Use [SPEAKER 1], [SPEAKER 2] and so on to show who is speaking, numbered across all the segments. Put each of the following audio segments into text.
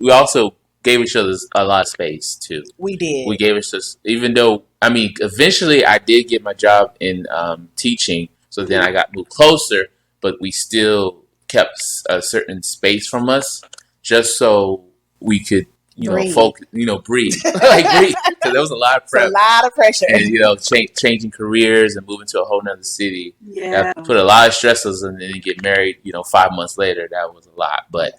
[SPEAKER 1] we also gave each other a lot of space too.
[SPEAKER 2] We did.
[SPEAKER 1] We gave us this, even though eventually I did get my job in teaching, so then I got moved closer, but we still kept a certain space from us, just so we could,
[SPEAKER 2] breathe.
[SPEAKER 1] Breathe, like breathe, because there was a lot of prep,
[SPEAKER 2] a lot of pressure,
[SPEAKER 1] and changing careers and moving to a whole nother city.
[SPEAKER 3] Yeah,
[SPEAKER 1] that put a lot of stresses, and then get married. 5 months later, that was a lot, but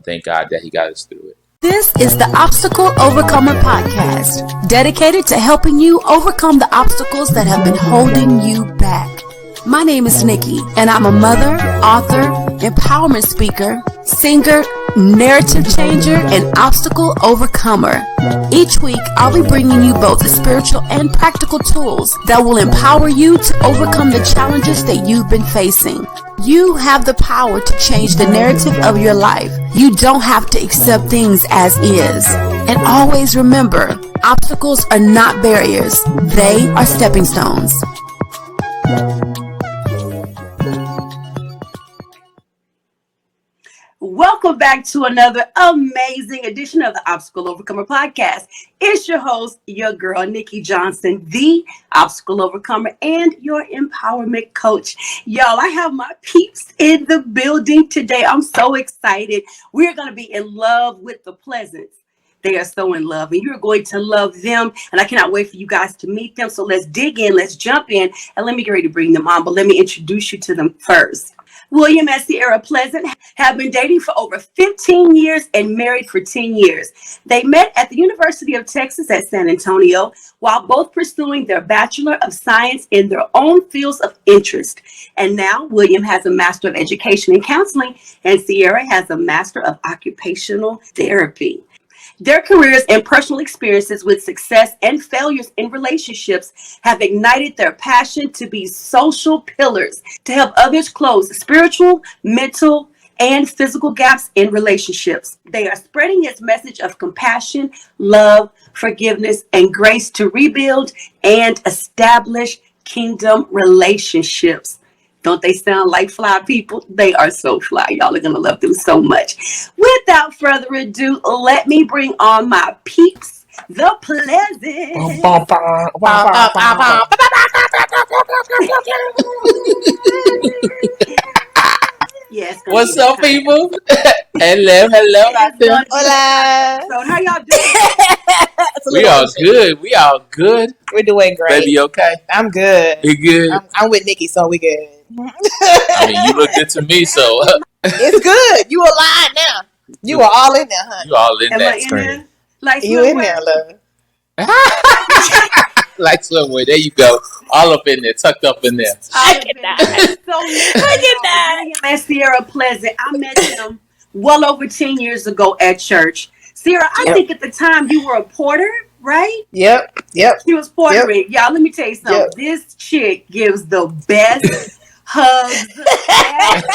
[SPEAKER 1] thank God that He got us through it.
[SPEAKER 4] This is the Obstacle Overcomer Podcast, dedicated to helping you overcome the obstacles that have been holding you back. My name is Nikki, and I'm a mother, author, empowerment speaker, singer, narrative changer, and obstacle overcomer. Each week, I'll be bringing you both spiritual and practical tools that will empower you to overcome the challenges that you've been facing. You have the power to change the narrative of your life. You don't have to accept things as is. And always remember, obstacles are not barriers. They are stepping stones.
[SPEAKER 3] welcome back to another amazing edition of the Obstacle Overcomer Podcast. It's your host, your girl, Nikki Johnson, the Obstacle Overcomer and your empowerment coach. Y'all, I have my peeps in the building today. I'm so excited. We're going to be in love with the Pleasants. They are so in love, and you're going to love them. And I cannot wait for you guys to meet them. So let's dig in, let's jump in, and let me get ready to bring them on. But let me introduce you to them first. William and Cierra Pleasant have been dating for over 15 years and married for 10 years. They met at the University of Texas at San Antonio while both pursuing their Bachelor of Science in their own fields of interest. And now William has a Master of Education in Counseling, and Cierra has a Master of Occupational Therapy. Their careers and personal experiences with success and failures in relationships have ignited their passion to be social pillars to help others close spiritual, mental, and physical gaps in relationships. They are spreading this message of compassion, love, forgiveness, and grace to rebuild and establish kingdom relationships. Don't they sound like fly people? They are so fly. Y'all are going to love them so much. Without further ado, let me bring on my peeps, the Pleasant. Yes.
[SPEAKER 1] What's up, people? Hello.
[SPEAKER 3] Hola. So how y'all doing?
[SPEAKER 1] We all good.
[SPEAKER 2] We're doing great.
[SPEAKER 1] Baby, okay?
[SPEAKER 2] I'm good.
[SPEAKER 1] You good?
[SPEAKER 2] I'm with Nikki, so we good.
[SPEAKER 1] I mean, you look good to me, so.
[SPEAKER 2] It's good. You alive now. You are all in there, honey.
[SPEAKER 1] You all in
[SPEAKER 3] Am
[SPEAKER 1] that
[SPEAKER 3] I in
[SPEAKER 1] screen.
[SPEAKER 3] there? Like
[SPEAKER 2] you in there, love.
[SPEAKER 1] Like swimwear. There you go. All up in there, tucked up in there.
[SPEAKER 2] Look at that.
[SPEAKER 3] Look at that. And Cierra Pleasant, I met them well over 10 years ago at church. Cierra, I think at the time you were a porter, right?
[SPEAKER 2] Yep.
[SPEAKER 3] She was portering. Y'all, let me tell you something.
[SPEAKER 2] Yep.
[SPEAKER 3] This chick gives the best hugs ever.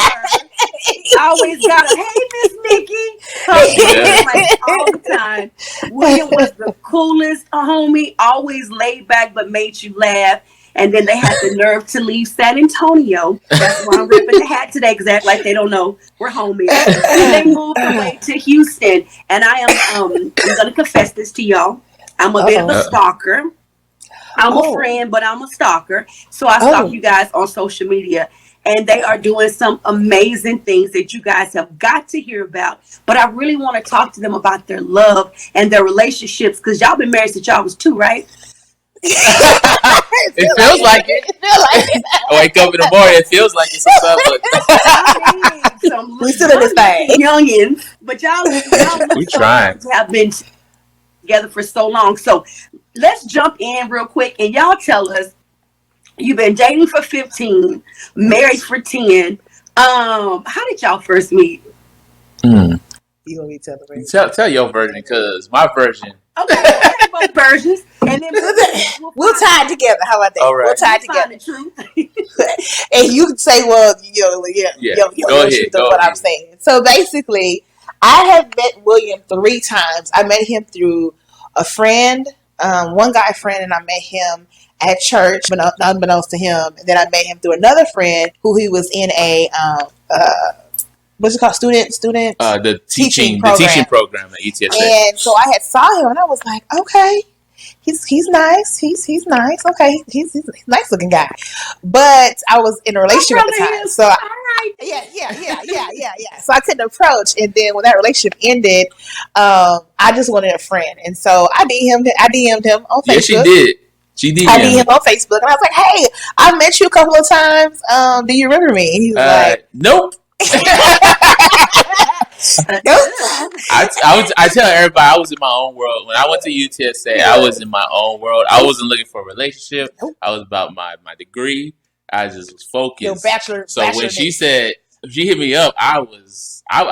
[SPEAKER 3] Always got a, hey, Miss Nikki. Like all the time. William was the coolest homie, always laid back but made you laugh. And then they had the nerve to leave San Antonio. That's why I'm ripping the hat today, because they act like they don't know we're homies. And they moved away to Houston. And I am I'm gonna confess this to y'all. I'm a bit of a stalker. I'm a friend, but I'm a stalker. So I stalk you guys on social media. And they are doing some amazing things that you guys have got to hear about. But I really want to talk to them about their love and their relationships, because y'all been married since y'all was 2, right?
[SPEAKER 1] It feels like it. I wake up in the morning, it feels like it's something.
[SPEAKER 3] We still in this thing. Youngins. But y'all
[SPEAKER 1] we trying.
[SPEAKER 3] Have been together for so long. So let's jump in real quick and y'all tell us, you've been dating for 15, married for 10. How did y'all first meet?
[SPEAKER 2] You want me to tell the version?
[SPEAKER 1] Tell your version, because my version.
[SPEAKER 3] Okay, both versions, and then
[SPEAKER 2] we'll tie it together. How about that?
[SPEAKER 1] All right.
[SPEAKER 2] We'll tie it together.
[SPEAKER 3] The truth.
[SPEAKER 2] And you can say, well,
[SPEAKER 1] Go ahead.
[SPEAKER 2] What I'm saying. So basically, I have met William 3 times. I met him through a friend, one guy friend, and I met him at church, unbeknownst to him. And then I met him through another friend who he was in a what's it called? Student
[SPEAKER 1] The
[SPEAKER 2] teaching
[SPEAKER 1] teaching
[SPEAKER 2] program.
[SPEAKER 1] program at UTSA.
[SPEAKER 2] And so I had saw him, and I was like, okay, he's nice. He's nice. Okay, he's a nice looking guy. But I was in a relationship at the time, so yeah. So I couldn't approach. And then when that relationship ended, I just wanted a friend, and so I DM'd him on Facebook.
[SPEAKER 1] Yeah, she did. She DM'd
[SPEAKER 2] I DM'd him on Facebook, and I was like, hey, I met you a couple of times. Do you remember me? And he was like,
[SPEAKER 1] nope.
[SPEAKER 2] nope.
[SPEAKER 1] I tell everybody I was in my own world. When I went to UTSA, I was in my own world. I wasn't looking for a relationship. I was about my degree. I just was focused.
[SPEAKER 2] Your bachelor.
[SPEAKER 1] When she said, she hit me up, I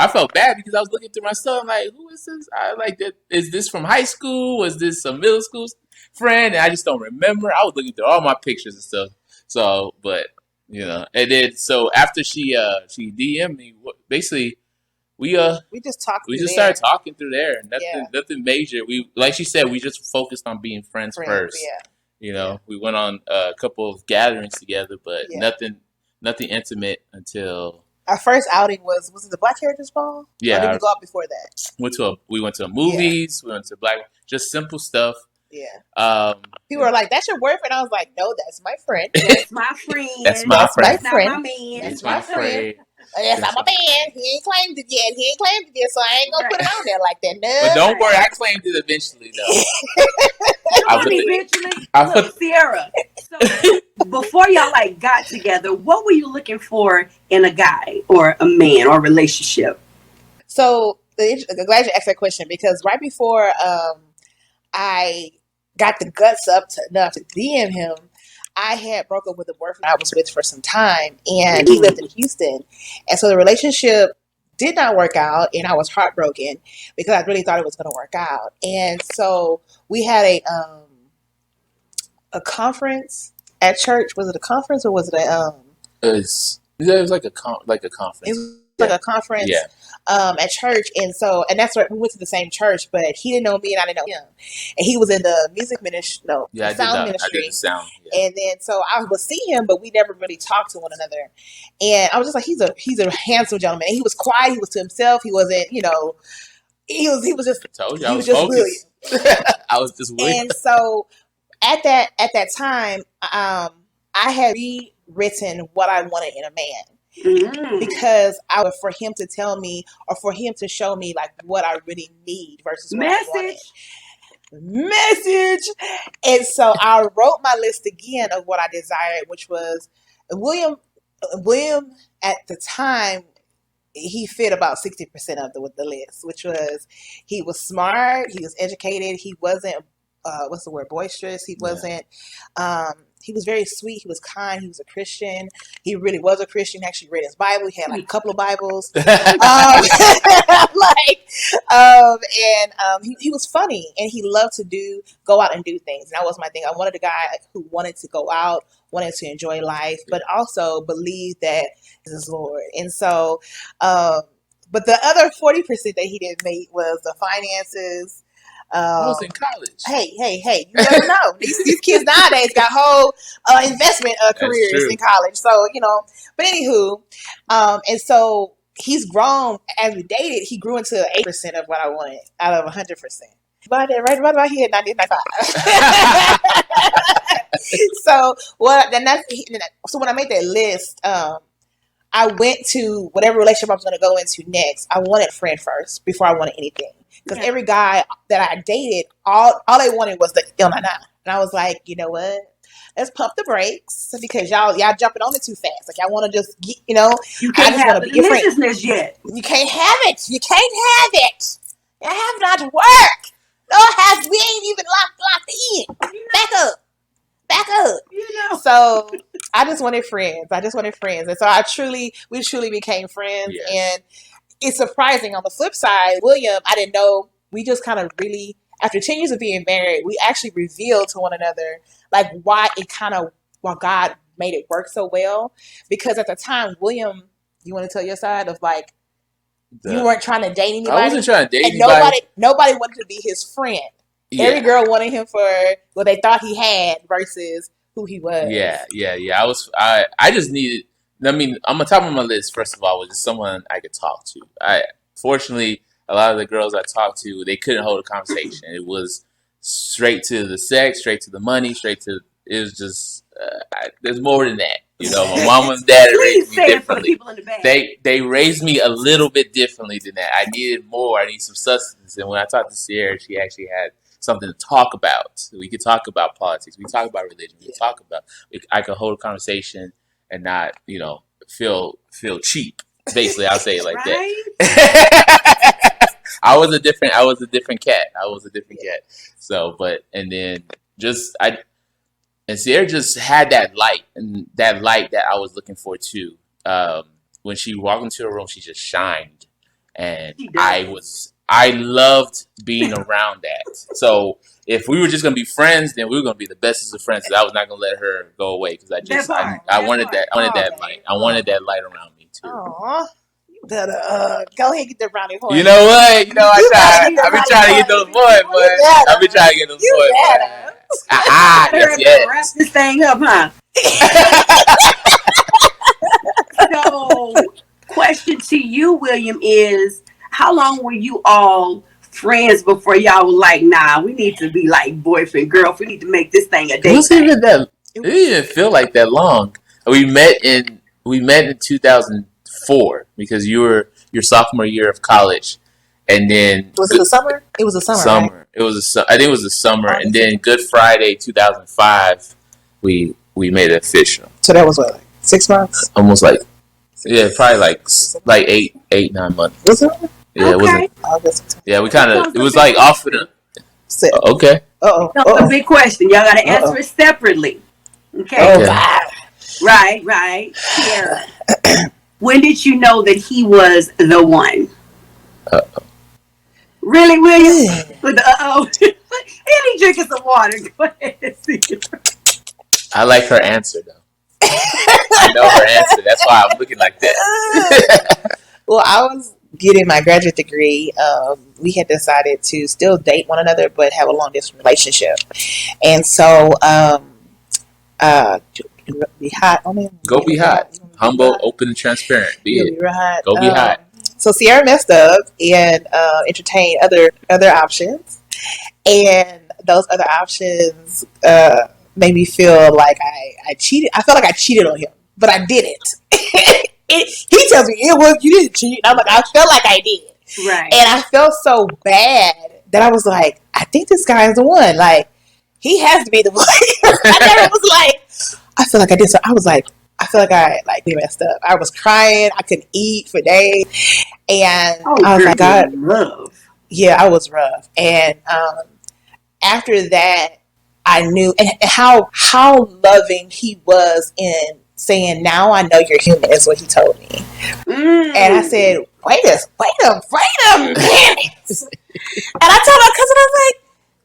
[SPEAKER 1] felt bad because I was looking through my stuff. I'm like, who is this? I like that. Is this from high school? Was this a middle school friend? And I just don't remember. I was looking through all my pictures and stuff. So, but and then so after she DM'd me, basically. We just talked. We just started talking through there. Nothing major. We, like she said, we just focused on being friends first. Yeah. We went on a couple of gatherings together, but nothing intimate until
[SPEAKER 2] our first outing was it the Black Heritage Ball?
[SPEAKER 1] Yeah.
[SPEAKER 2] Or did we go out before that?
[SPEAKER 1] We went to movies. We went to just simple stuff.
[SPEAKER 2] Yeah. People were like, "That's your boyfriend?" I was like, "No, that's my friend.
[SPEAKER 3] That's my friend.
[SPEAKER 1] That's my friend.
[SPEAKER 3] That's not my man.
[SPEAKER 1] That's my friend.
[SPEAKER 2] That's not my man. He ain't claimed it yet. So I ain't gonna put it on there like that. No.
[SPEAKER 1] But don't worry, I claimed it eventually, though.
[SPEAKER 3] Look, Cierra. So before y'all got together, what were you looking for in a guy or a man or a relationship?
[SPEAKER 2] So I'm glad you asked that question, because right before I got the guts up enough to DM him, I had broke up with a boyfriend I was with for some time, and he lived in Houston. And so the relationship did not work out, and I was heartbroken because I really thought it was going to work out. And so we had a conference at church. Was it a conference or was it
[SPEAKER 1] it was like a conference.
[SPEAKER 2] It was like a conference at church, and that's where we went to the same church, but he didn't know me and I didn't know him, and he was in the music ministry, sound ministry.
[SPEAKER 1] I did the sound,
[SPEAKER 2] and then so I would see him, but we never really talked to one another, and I was just like, he's a handsome gentleman, and he was quiet, he was to himself, he wasn't, he was just,
[SPEAKER 1] I told you,
[SPEAKER 2] I was just William.
[SPEAKER 1] I was just William.
[SPEAKER 2] And so at that time, I had rewritten what I wanted in a man. Because for him to tell me, or for him to show me what I really need versus what I wanted. Message. And so I wrote my list again of what I desired, which was William at the time. He fit about 60% of the list, which was he was smart, he was educated, he wasn't boisterous, he wasn't he was very sweet. He was kind. He was a Christian. He really was a Christian. He actually read his Bible. He had a couple of Bibles. He was funny, and he loved to go out and do things. And that was my thing. I wanted a guy who wanted to go out, wanted to enjoy life, but also believed that this is Lord. And so, but the other 40% that he didn't make was the finances.
[SPEAKER 1] I was in college.
[SPEAKER 2] Hey! You never know. These kids nowadays got whole investment careers in college. So but anywho, and so he's grown as we dated. He grew into 8% of what I wanted out of 100%. But right about here, 95. So when I made that list, I went to whatever relationship I was going to go into next. I wanted a friend first before I wanted anything. Because every guy that I dated, all they wanted was the na. And I was like, you know what? Let's pump the brakes, because y'all jumping on it too fast. Like, I want to just get,
[SPEAKER 3] you can't have the deliciousness yet.
[SPEAKER 2] You can't have it. You can't have it. You have not to work. We ain't even locked in. Back up. So I just wanted friends. And so we truly became friends. Yes. And it's surprising. On the flip side, William, I didn't know. We just kind of really, after 10 years of being married, we actually revealed to one another why God made it work so well. Because at the time, William, you want to tell your side of you weren't trying to date anybody.
[SPEAKER 1] I wasn't trying to date anybody.
[SPEAKER 2] Nobody wanted to be his friend. Yeah. Every girl wanted him for what they thought he had versus who he was.
[SPEAKER 1] Yeah. I just needed. I mean, on the top of my list, first of all, was just someone I could talk to. Fortunately, a lot of the girls I talked to, they couldn't hold a conversation. It was straight to the sex, straight to the money, it was just, there's more than that. You know, my mom and dad raised me differently. They raised me a little bit differently than that. I needed more. I need some substance. And when I talked to Cierra, she actually had something to talk about. We could talk about politics. We could talk about religion. We could talk about. I could hold a conversation and not, you know, feel cheap. Basically, I'll say it like that. I was a different cat. So, and Sierra just had that light, and that light that I was looking for too. When she walked into a room, she just shined, and I loved being around that. So if we were just gonna be friends, then we were gonna be the bestest of friends. Because I was not gonna let her go away. Because I wanted that light. I wanted that light around me too.
[SPEAKER 2] Aww. You better go ahead and get the brownie points.
[SPEAKER 1] You know what? You know I've been trying to get those boys, but I've been trying to get those boys. Yes.
[SPEAKER 3] Wrap this thing up, huh? So, question to you, William, is how long were you all friends before y'all were like, nah, we need to be like boyfriend, girlfriend, we need to make this thing a date?
[SPEAKER 1] It didn't even feel like that long. We met in 2004 because you were your sophomore year of college, and then
[SPEAKER 2] was it the summer? It was a summer. Right?
[SPEAKER 1] I think it was the summer, and then Good Friday 2005, we made it official.
[SPEAKER 2] So that was what, like 6 months?
[SPEAKER 1] Almost like, yeah, probably like 8-9 months.
[SPEAKER 2] Was it?
[SPEAKER 1] Yeah, it wasn't.
[SPEAKER 2] August.
[SPEAKER 1] Yeah, we kind of. It was like off of the. Okay.
[SPEAKER 3] That's a big question. Y'all got to answer it separately. Okay. Right. Yeah. When did you know that he was the one? Really, William? With the He drinking some water. Go ahead.
[SPEAKER 1] I like her answer though. I know her answer. That's why I'm looking like that.
[SPEAKER 2] Well, I was getting my graduate degree. We had decided to still date one another, but have a long distance relationship. And so, be hot on him.
[SPEAKER 1] Go be hot. Humble, open, and transparent. Be hot. Go be hot.
[SPEAKER 2] So Sierra messed up and entertained other options, and those other options made me feel like I cheated. I felt like I cheated on him, but I didn't. He tells me, you didn't cheat. And I'm like, I felt like I did.
[SPEAKER 3] Right.
[SPEAKER 2] And I felt so bad that I was like, I think this guy is the one. Like, he has to be the one. I never was like, I feel like I did. So I was like, I feel like I messed up. I was crying. I couldn't eat for days. And I was like, God.
[SPEAKER 3] Rough.
[SPEAKER 2] Yeah, I was rough. And after that, I knew and how loving he was in saying, now I know you're human, is what he told me. And I said, wait a minute. And I told my cousin, I was like,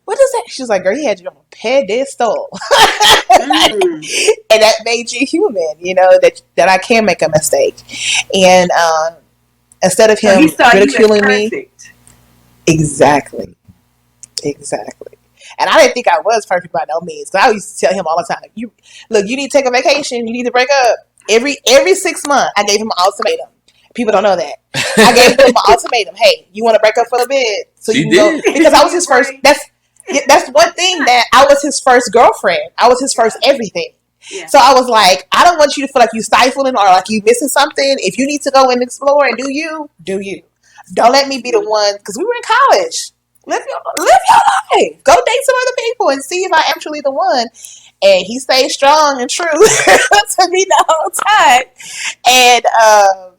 [SPEAKER 2] what is that? She was like, girl, he had you on a pedestal. And that made you human, you know, that I can make a mistake. And instead of him ridiculing me. Exactly. And I didn't think I was perfect by no means. Because I used to tell him all the time, you need to take a vacation. You need to break up. Every 6 months, I gave him an ultimatum. People don't know that. I gave him an ultimatum. Hey, you want to break up for a bit? So you can go. Because I was his first. That's one thing, that I was his first girlfriend. I was his first everything. Yeah. So I was like, I don't want you to feel like you stifling or like you missing something. If you need to go and explore and do you. Don't let me be the one, because we were in college. Live your life. Go date some other people and see if I am truly the one. And he stayed strong and true to me the whole time. And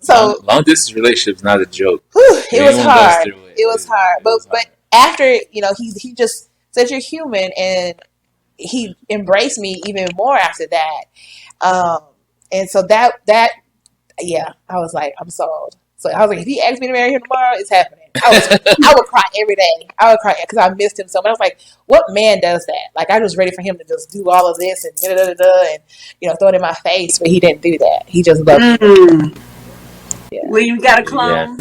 [SPEAKER 2] so
[SPEAKER 1] long distance relationship is not a joke.
[SPEAKER 2] It was hard. It was hard. But after, he just said you're human, and he embraced me even more after that. And so that I was like, I'm sold. So I was like, if he asked me to marry him tomorrow, it's happening. I would cry every day. I would cry because I missed him so much. I was like, what man does that? Like, I was ready for him to just do all of this and and throw it in my face, but he didn't do that. He just loved me. Yeah.
[SPEAKER 3] Well, you got a clone.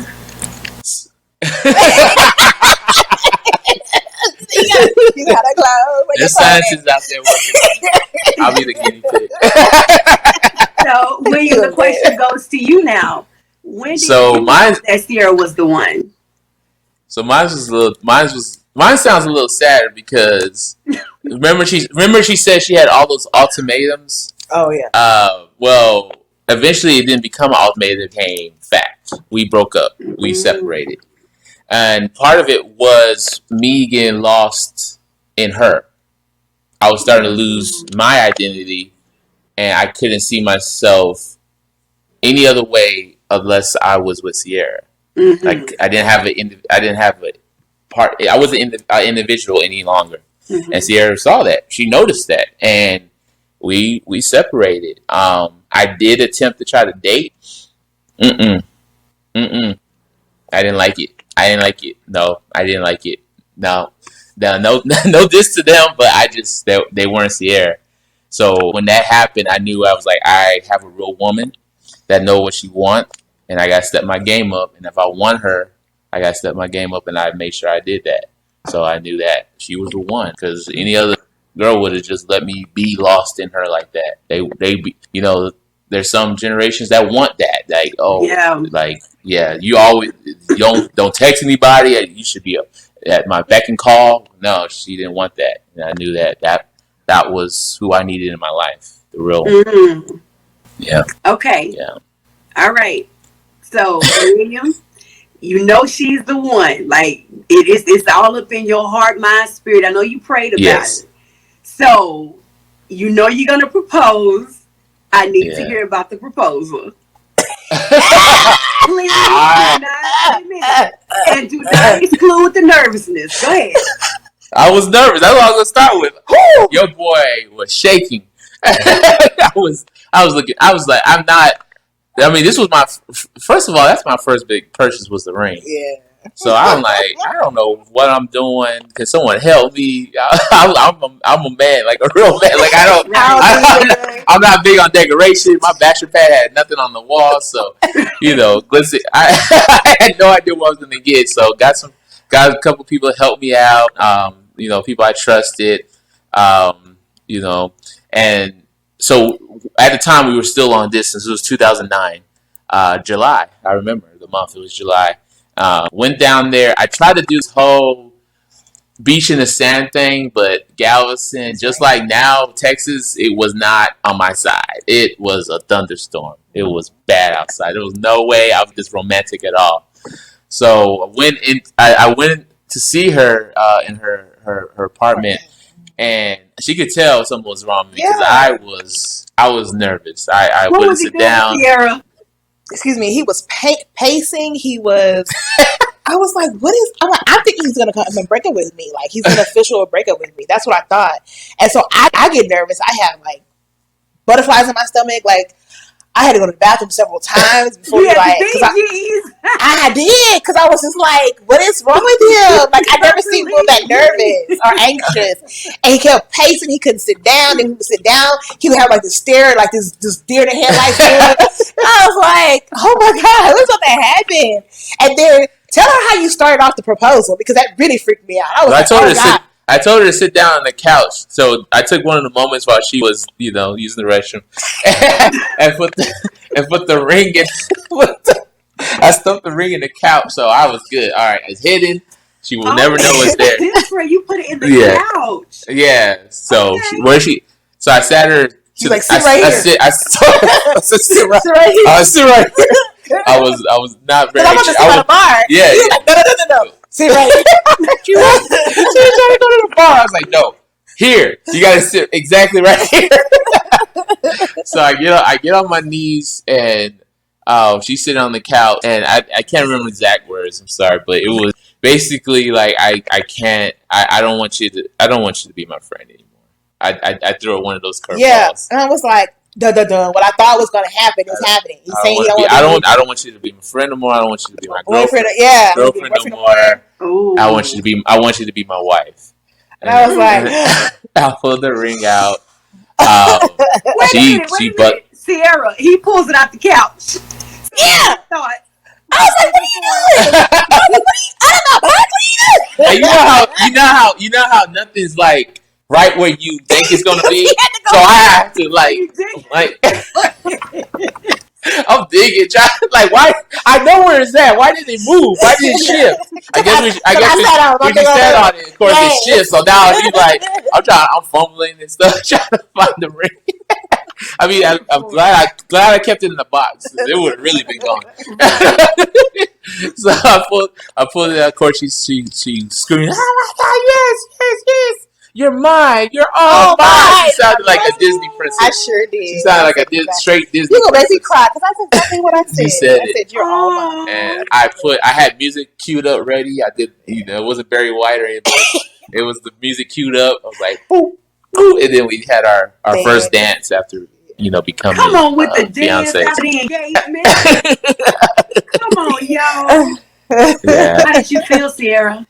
[SPEAKER 1] Yeah.
[SPEAKER 2] You got a clone.
[SPEAKER 1] There's scientists out there working on it. I'll be the guinea pig.
[SPEAKER 3] So, William, the question goes to you now. When did you know that Cierra was the one?
[SPEAKER 1] So mine sounds a little sadder because remember she said she had all those ultimatums.
[SPEAKER 2] Oh yeah.
[SPEAKER 1] Well, eventually it didn't become an ultimatum; it became fact. We broke up. We separated, and part of it was me getting lost in her. I was starting to lose my identity, and I couldn't see myself any other way unless I was with Cierra. Mm-hmm. Like I didn't have a part. I wasn't an individual any longer. Mm-hmm. And Cierra saw that. She noticed that, and we separated. I did attempt to try to date. I didn't like it. No, I didn't like it. No, diss to them, but they weren't Cierra. So when that happened, I knew I was like, I have a real woman that know what she wants, and I got to step my game up. And if I want her, I got to step my game up, and I made sure I did that. So I knew that she was the one, because any other girl would have just let me be lost in her like that. They there's some generations that want that. Like, you always don't text anybody. You should be at my beck and call. No, she didn't want that, and I knew that was who I needed in my life, the real one. Mm-hmm. Yeah.
[SPEAKER 3] Okay.
[SPEAKER 1] Yeah.
[SPEAKER 3] All right. So, William, you know she's the one. Like, it's all up in your heart, mind, spirit. I know you prayed about it. So, you know you're going to propose. I need to hear about the proposal. Please do not admit, and do not exclude the nervousness. Go ahead.
[SPEAKER 1] I was nervous. That's what I was going to start with. Your boy was shaking. I was looking. I was like, I'm not. I mean, this was my first of all. That's my first big purchase was the ring.
[SPEAKER 2] Yeah.
[SPEAKER 1] So I'm like, I don't know what I'm doing. Can someone help me? I'm a man, like a real man. Like I'm not big on decoration. My bachelor pad had nothing on the wall, so listen, I had no idea what I was going to get. So got a couple people to help me out. People I trusted. And so at the time we were still long distance. It was 2009, July. I remember the month. It was July. Went down there. I tried to do this whole beach in the sand thing, but Galveston, just like now, Texas, it was not on my side. It was a thunderstorm. It was bad outside. There was no way I was this romantic at all. So I went to see her in her apartment, and she could tell something was wrong with me because I was nervous. I wouldn't sit down.
[SPEAKER 3] Sierra?
[SPEAKER 2] Excuse me, he was pacing. He was. I was like, "What is?" I'm thinking he's gonna come and break up with me. Like he's gonna official break up with me. That's what I thought. And so I get nervous. I have like butterflies in my stomach. Like I had to go to the bathroom several times before I did because I was just like, "What is wrong with him?" Like I never seen him that nervous or anxious. And he kept pacing. He couldn't sit down. Then he would sit down. He would have like this stare, like this deer in the headlights. I was like, "Oh my God, what's about to happen?" And then tell her how you started off the proposal because that really freaked me out.
[SPEAKER 1] I told her to sit down on the couch. So I took one of the moments while she was, using the restroom, and put the ring in. I stuffed the ring in the couch, so I was good. All right, it's hidden. She will never know it's there.
[SPEAKER 3] That's where you put it in the couch.
[SPEAKER 1] Yeah. So So I sat her.
[SPEAKER 2] She's like, sit right here.
[SPEAKER 1] I sit right here. I sit right here. I was not very.
[SPEAKER 2] I'm about to sit at a bar.
[SPEAKER 1] Yeah.
[SPEAKER 2] You're like, no. Sit right here.
[SPEAKER 1] She was trying to go to the bar. I was like, no. Here, you gotta sit exactly right here. So I get on my knees and she's sitting on the couch and I can't remember exact words. I'm sorry, but it was basically like I don't want you to be my friend anymore. I threw her one of those curveballs.
[SPEAKER 2] Yeah, and I was like, duh. What I thought was gonna happen is happening. He's saying
[SPEAKER 1] I don't want you to be my friend no more. I don't want you to be my girlfriend no more.
[SPEAKER 2] Ooh.
[SPEAKER 1] I want you to be my wife.
[SPEAKER 2] And I was like,
[SPEAKER 1] I pulled the ring out.
[SPEAKER 3] Wait a minute. Cierra, he pulls it out the couch.
[SPEAKER 2] Yeah. I was like, what are you doing? I don't know, but what are you doing?
[SPEAKER 1] And you know how nothing's like right where you think it's gonna be. So I have to like I'm digging, like why? I know where it's at. Why did it move? Why did it shift? I guess we sat on it. Of course, it shifts. So now he's like, I'm fumbling and stuff, trying to find the ring. I mean, I'm glad I kept it in the box. It would have really been gone. So I pulled it out. Of course, she screaming, "Oh my God! Yes! You're mine. You're all mine." She sounded like a Disney princess.
[SPEAKER 2] I sure did.
[SPEAKER 1] She sounded like a straight Disney.
[SPEAKER 2] You gonna make me cry because that's exactly what I said.
[SPEAKER 1] You said
[SPEAKER 2] I said you're all mine.
[SPEAKER 1] And I had music queued up ready. I did, it wasn't Barry White or anything. It was the music queued up. I was like, boop, boop. And then we had our first dance after, becoming
[SPEAKER 3] Come on with the
[SPEAKER 1] Beyonce.
[SPEAKER 3] dance after the engagement. Come on, y'all.
[SPEAKER 1] Yeah.
[SPEAKER 3] How did you feel, Cierra?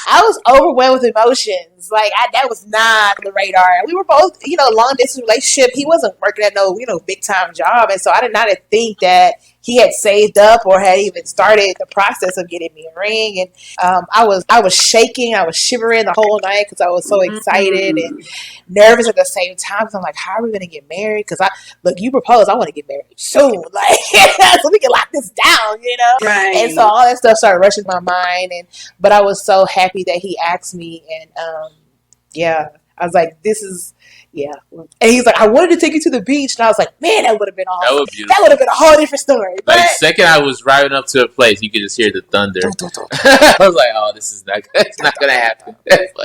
[SPEAKER 2] I was overwhelmed with emotions. Like that was not on the radar. We were both, long distance relationship. He wasn't working at no, big time job, and so I did not think that he had saved up or had even started the process of getting me a ring. And I was shaking, I was shivering the whole night because I was so excited and nervous at the same time. Because I'm like, how are we going to get married? Because you proposed, I want to get married soon, like so we can lock this down,
[SPEAKER 3] Right.
[SPEAKER 2] And so all that stuff started rushing my mind, but I was so happy that he asked me, and I was like, this is. Yeah, and he's like, I wanted to take you to the beach, and I was like, man, that would have been awesome. That would have been a whole different story.
[SPEAKER 1] Like the second I was driving up to a place, you could just hear the thunder. I was like, oh, this is not gonna happen.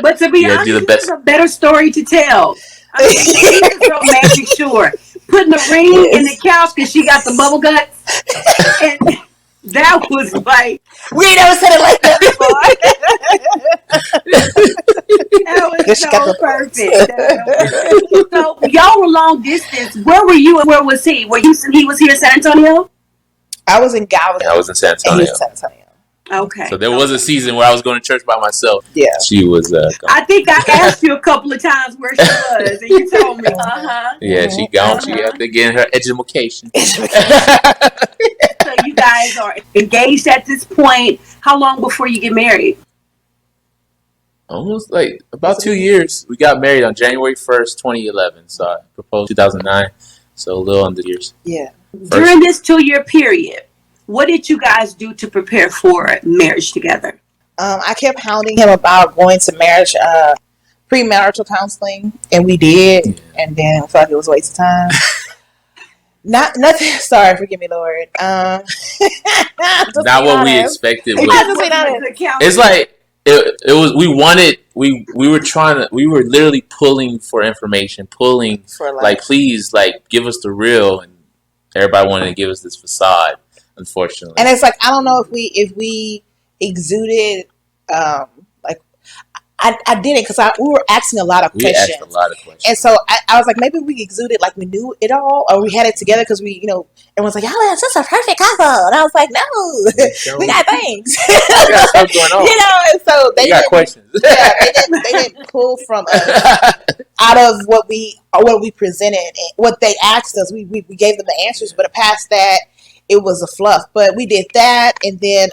[SPEAKER 3] But to be honest, this is a better story to tell. I mean, she's romantic, sure. Putting the ring in the couch because she got the bubble guts, and that was like
[SPEAKER 2] we ain't never said it like that before.
[SPEAKER 3] That was so perfect. So y'all were long distance. Where were you and where was he? He was here in San Antonio?
[SPEAKER 2] I was in Galveston.
[SPEAKER 1] Yeah, I was in San Antonio.
[SPEAKER 2] And he was in San Antonio.
[SPEAKER 3] Okay.
[SPEAKER 1] So there was a season where I was going to church by myself.
[SPEAKER 2] Yeah.
[SPEAKER 1] She was gone.
[SPEAKER 3] I think I asked you a couple of times where she was, and you told me,
[SPEAKER 1] Yeah, she gone. She had to get her education.
[SPEAKER 3] So you guys are engaged at this point. How long before you get married?
[SPEAKER 1] Almost like about 2 years. We got married on January 1st, 2011. So I proposed 2009. So a little under years.
[SPEAKER 2] Yeah.
[SPEAKER 3] During this 2-year period, what did you guys do to prepare for marriage together?
[SPEAKER 2] I kept hounding him about going to marriage, premarital counseling, and we did. Yeah. And then I felt like it was a waste of time. Nothing. Sorry, forgive me, Lord.
[SPEAKER 1] Not what we expected. It's like it was. We wanted. We were literally pulling for information, pulling for like, please, like, give us the real, and everybody wanted to give us this facade. Unfortunately,
[SPEAKER 2] and it's like I don't know if we exuded like I didn't because we were asking a lot of questions.
[SPEAKER 1] We asked a lot of questions,
[SPEAKER 2] and so I was like, maybe we exuded like we knew it all, or we had it together because we, everyone's like, oh, it's just a perfect couple, and I was like, no, we got things,
[SPEAKER 1] stuff going on,
[SPEAKER 2] and so they
[SPEAKER 1] got questions.
[SPEAKER 2] Yeah, they didn't pull from us out of what we presented, and what they asked us. We gave them the answers, but past that, it was a fluff. But we did that, and then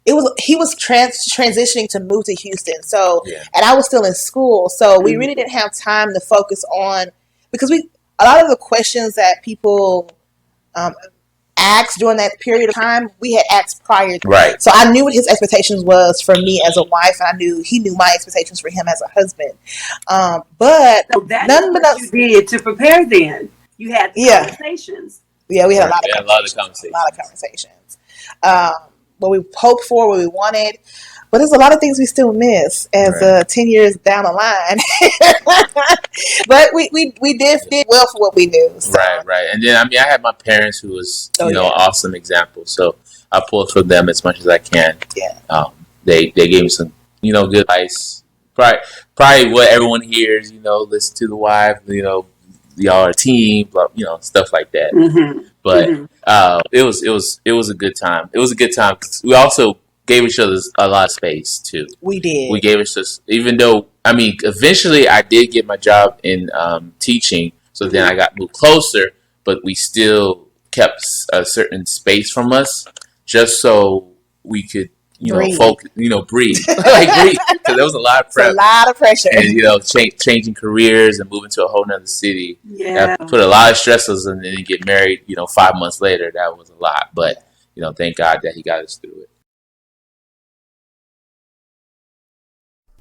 [SPEAKER 2] he was transitioning to move to Houston. So, and I was still in school, so we really didn't have time to focus on, because a lot of the questions that people asked during that period of time, we had asked prior.
[SPEAKER 1] Right.
[SPEAKER 2] So I knew what his expectations was for me as a wife, and I knew he knew my expectations for him as a husband. But
[SPEAKER 3] so none of us did to prepare. Then you had conversations.
[SPEAKER 2] Yeah, we had a lot of conversations. What we hoped for, what we wanted. But there's a lot of things we still miss as 10 years down the line. But we did well for what we knew. So.
[SPEAKER 1] Right. And then, I had my parents who was, awesome example. So I pulled from them as much as I can.
[SPEAKER 2] Yeah.
[SPEAKER 1] They gave me some, good advice. Probably what everyone hears, listen to the wife, y'all are a team, blah, stuff like that.
[SPEAKER 3] Mm-hmm.
[SPEAKER 1] But it was a good time. It was a good time. We also gave each other a lot of space too.
[SPEAKER 2] We did.
[SPEAKER 1] We gave each other, even though eventually I did get my job in teaching, so then I got moved closer, but we still kept a certain space from us, just so we could
[SPEAKER 2] Breathe.
[SPEAKER 1] folk, breathe, like breathe, because there was a lot of
[SPEAKER 2] It's a
[SPEAKER 1] prep,
[SPEAKER 2] lot of pressure.
[SPEAKER 1] and changing careers and moving to a whole nother city.
[SPEAKER 3] Yeah.
[SPEAKER 1] That put a lot of stresses, and then get married. 5 months later, that was a lot, but thank God that He got us through it.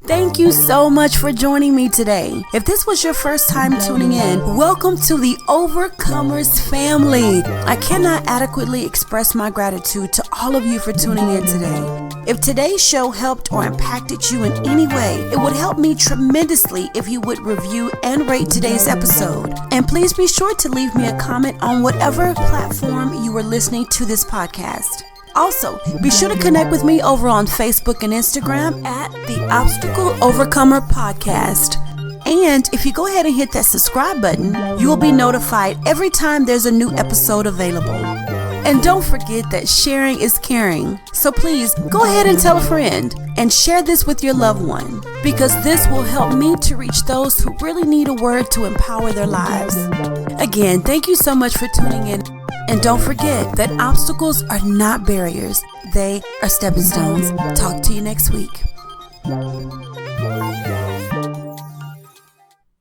[SPEAKER 4] Thank you so much for joining me today. If this was your first time tuning in, welcome to the Overcomers family. I cannot adequately express my gratitude to all of you for tuning in today. If today's show helped or impacted you in any way, it would help me tremendously if you would review and rate today's episode. And please be sure to leave me a comment on whatever platform you are listening to this podcast. Also, be sure to connect with me over on Facebook and Instagram at the Obstacle Overcomer Podcast. And if you go ahead and hit that subscribe button, you will be notified every time there's a new episode available. And don't forget that sharing is caring. So please go ahead and tell a friend and share this with your loved one, because this will help me to reach those who really need a word to empower their lives. Again, thank you so much for tuning in. And don't forget that obstacles are not barriers. They are stepping stones. Talk to you next week.